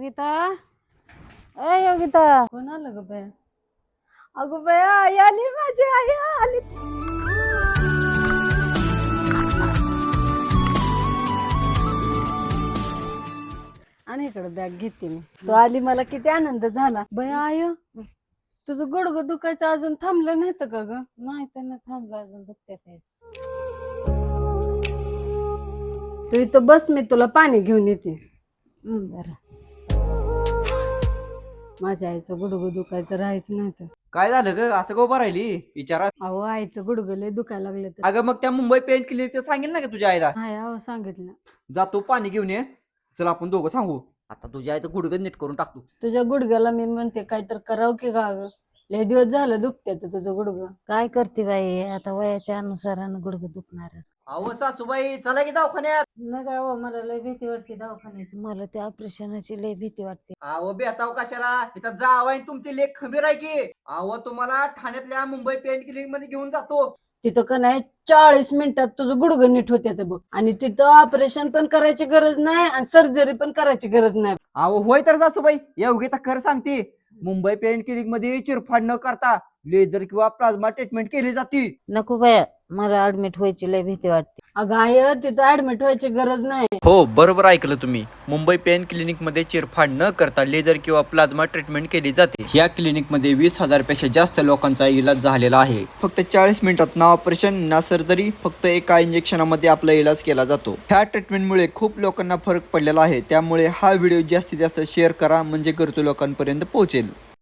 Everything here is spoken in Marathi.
योगिता ए योगिता कोण आलं ग बाया? अगं बया आई आली माझी आई आली. आणि इकडे बॅग घेते मी. तू आली मला किती आनंद झाला. बया आय तुझं गुडघं दुखायचं अजून थांबलं नव्हतं का ग? नाही त्यांना थांबलं अजून दुखते तेच. तू इथं बस मी तुला पाणी घेऊन येते. बरं. माझ्या आईचं गुडघं दुखायचं राहायचं नव्हतं. काय झालं ग असं का उभं राहिली विचारा. अहो आईचं गुडघं लय दुखायला लागलं तर. अगं मग त्या मुंबई पेन क्लिनिकचं सांगेल ना का तुझ्या आईला. हाय अहो सांगितलं. जातो पाणी घेऊन ये. चल आपण दोघं सांगू. आता तुझ्या आईचं गुडघं नीट करून टाकतो. तुझ्या गुडघ्याला मी म्हणते काहीतरी करावं की का ग? लय दिवस झालं दुखते तुझं गुडघं. काय करते बाई आता वयाच्या अनुसारानं गुडघं दुखणारच. अहो सासूबाई चला की दवाखान्यात. नका हो, मला लय भीती वाटते दवाखान्याची. मला त्या ऑपरेशनची लय भीती वाटते. अहो बेताव कशाला इथं जावाय तुमची लेख खंबीर आहे की. अहो तुम्हाला ठाण्यातल्या मुंबई पेन क्लिनिक मध्ये घेऊन जातो. तिथं का नाही 40 मिनिटात तुझं गुडघं नीट होते बघ. आणि तिथं ऑपरेशन पण करायची गरज नाही आणि सर्जरी पण करायची गरज नाही. अहो होय तर सासूबाई एवढी तर खरं सांगते. मुंबई पेन क्लिनिक मध्ये चिरफाड न करता लेझर किंवा प्लाझ्मा ट्रीटमेंट केली जाते. नको बाया मला ऍडमिट व्हायची लय भीती वाटते. अगं आय तिथं ऍडमिट व्हायची गरज नाही. हो बरोबर ऐकलं तुम्ही. मुंबई पेन क्लिनिक मध्ये चिरफाड न करता लेझर किंवा प्लाझ्मा ट्रीटमेंट केली जाते. या क्लिनिक मध्ये 20,000 पेक्षा जास्त लोकांचा इलाज झालेला आहे. फक्त 40 मिनिटात ना ऑपरेशन ना सर्जरी, फक्त एका इंजेक्शनामध्ये आपला इलाज केला जातो. ह्या ट्रीटमेंटमुळे खूप लोकांना फरक पडलेला आहे. त्यामुळे हा व्हिडिओ जास्तीत जास्त शेअर करा म्हणजे गरजू लोकांपर्यंत पोहोचेल.